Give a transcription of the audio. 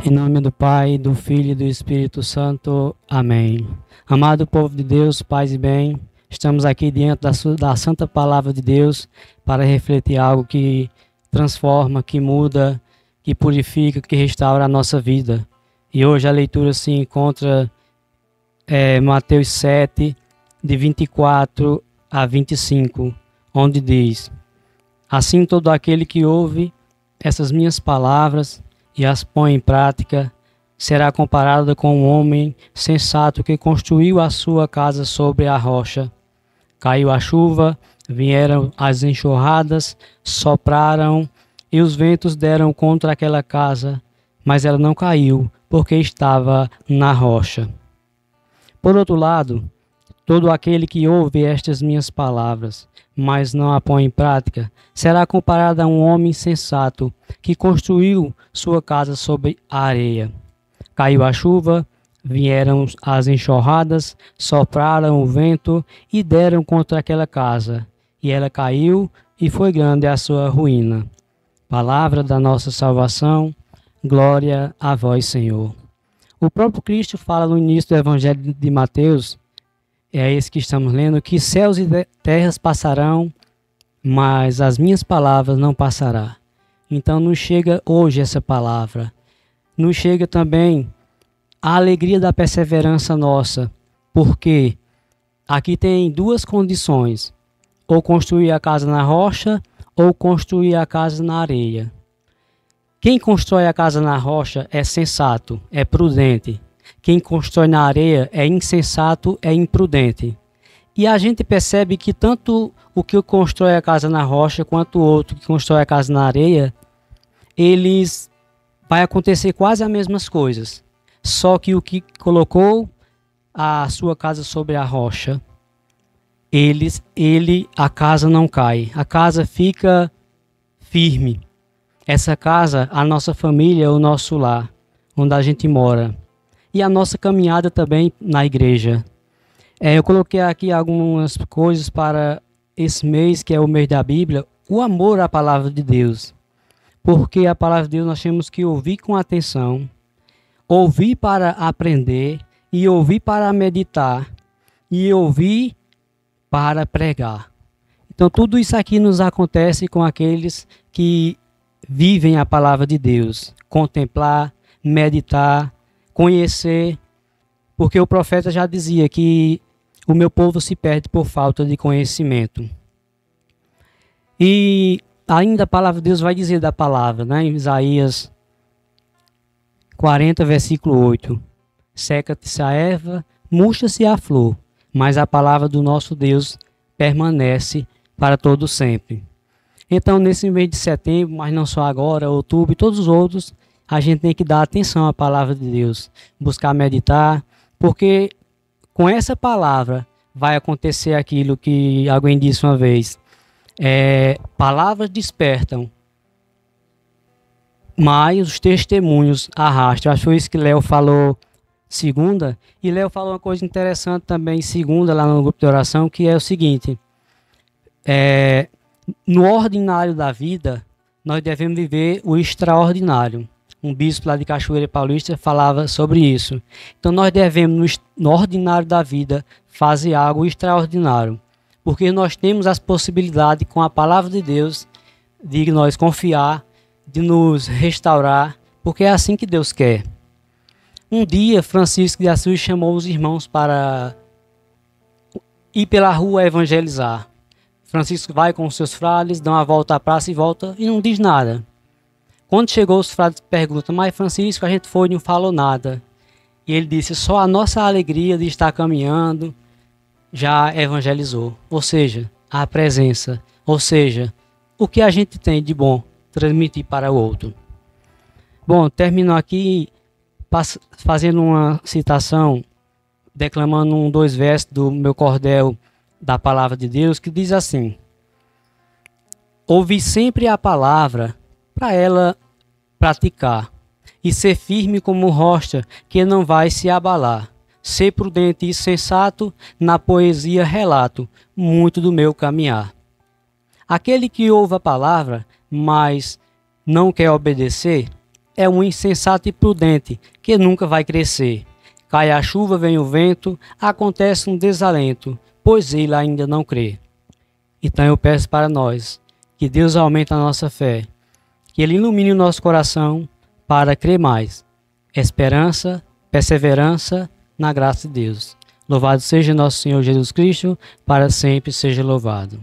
Em nome do Pai, do Filho e do Espírito Santo. Amém. Amado povo de Deus, paz e bem, estamos aqui diante da Santa Palavra de Deus para refletir algo que transforma, que muda, que purifica, que restaura a nossa vida. E hoje a leitura se encontra em Mateus 7, de 24 a 25, onde diz: Assim todo aquele que ouve essas minhas palavras e as põe em prática será comparado com um homem sensato que construiu a sua casa sobre a rocha. Caiu a chuva, vieram as enxurradas, sopraram e os ventos deram contra aquela casa, mas ela não caiu, porque estava na rocha. Por outro lado, todo aquele que ouve estas minhas palavras, mas não a põe em prática, será comparado a um homem sensato que construiu sua casa sobre a areia. Caiu a chuva, vieram as enxurradas, sopraram o vento e deram contra aquela casa, e ela caiu, e foi grande a sua ruína. Palavra da nossa salvação, glória a vós, Senhor. O próprio Cristo fala no início do Evangelho de Mateus, é esse que estamos lendo, que céus e terras passarão, mas as minhas palavras não passarão. Então nos chega hoje essa palavra. Nos chega também a alegria da perseverança nossa, porque aqui tem duas condições: ou construir a casa na rocha, ou construir a casa na areia. Quem constrói a casa na rocha é sensato, é prudente. Quem constrói na areia é insensato, é imprudente. E a gente percebe que tanto o que constrói a casa na rocha quanto o outro que constrói a casa na areia, eles vai acontecer quase as mesmas coisas. Só que o que colocou a sua casa sobre a rocha, a casa não cai, a casa fica firme. Essa casa, a nossa família, é o nosso lar, onde a gente mora. E a nossa caminhada também na igreja. Eu coloquei aqui algumas coisas para esse mês, que é o mês da Bíblia, o amor à palavra de Deus. Porque a palavra de Deus nós temos que ouvir com atenção, ouvir para aprender, e ouvir para meditar, e ouvir para pregar. Então tudo isso aqui nos acontece com aqueles que vivem a palavra de Deus. Contemplar, meditar, conhecer, porque o profeta já dizia que o meu povo se perde por falta de conhecimento. E ainda a palavra de Deus vai dizer da palavra, né? Em Isaías 40, versículo 8. Seca-se a erva, murcha-se a flor, mas a palavra do nosso Deus permanece para todo sempre. Então, nesse mês de setembro, mas não só agora, outubro e todos os outros, a gente tem que dar atenção à palavra de Deus, buscar meditar, porque com essa palavra vai acontecer aquilo que alguém disse uma vez: palavras despertam, mas os testemunhos arrastam. Acho que foi isso que Léo falou segunda, e Léo falou uma coisa interessante também segunda lá no grupo de oração, que é o seguinte: no ordinário da vida, nós devemos viver o extraordinário. Um bispo lá de Cachoeira Paulista falava sobre isso. Então nós devemos, no ordinário da vida, fazer algo extraordinário. Porque nós temos as possibilidades, com a palavra de Deus, de nós confiar, de nos restaurar, porque é assim que Deus quer. Um dia, Francisco de Assis chamou os irmãos para ir pela rua evangelizar. Francisco vai com os seus frades, dá uma volta à praça e volta e não diz nada. Quando chegou, os frades perguntam: mas Francisco, a gente foi e não falou nada. E ele disse: só a nossa alegria de estar caminhando já evangelizou. Ou seja, a presença. Ou seja, o que a gente tem de bom transmitir para o outro. Bom, termino aqui fazendo uma citação, declamando dois versos do meu cordel da palavra de Deus, que diz assim: ouvi sempre a palavra para ela praticar, e ser firme como rocha que não vai se abalar. Ser prudente e sensato, na poesia relato muito do meu caminhar. Aquele que ouve a palavra, mas não quer obedecer, é um insensato e prudente que nunca vai crescer. Cai a chuva, vem o vento, acontece um desalento, pois ele ainda não crê. Então eu peço para nós que Deus aumente a nossa fé, que Ele ilumine o nosso coração para crer mais. Esperança, perseverança na graça de Deus. Louvado seja nosso Senhor Jesus Cristo, para sempre seja louvado.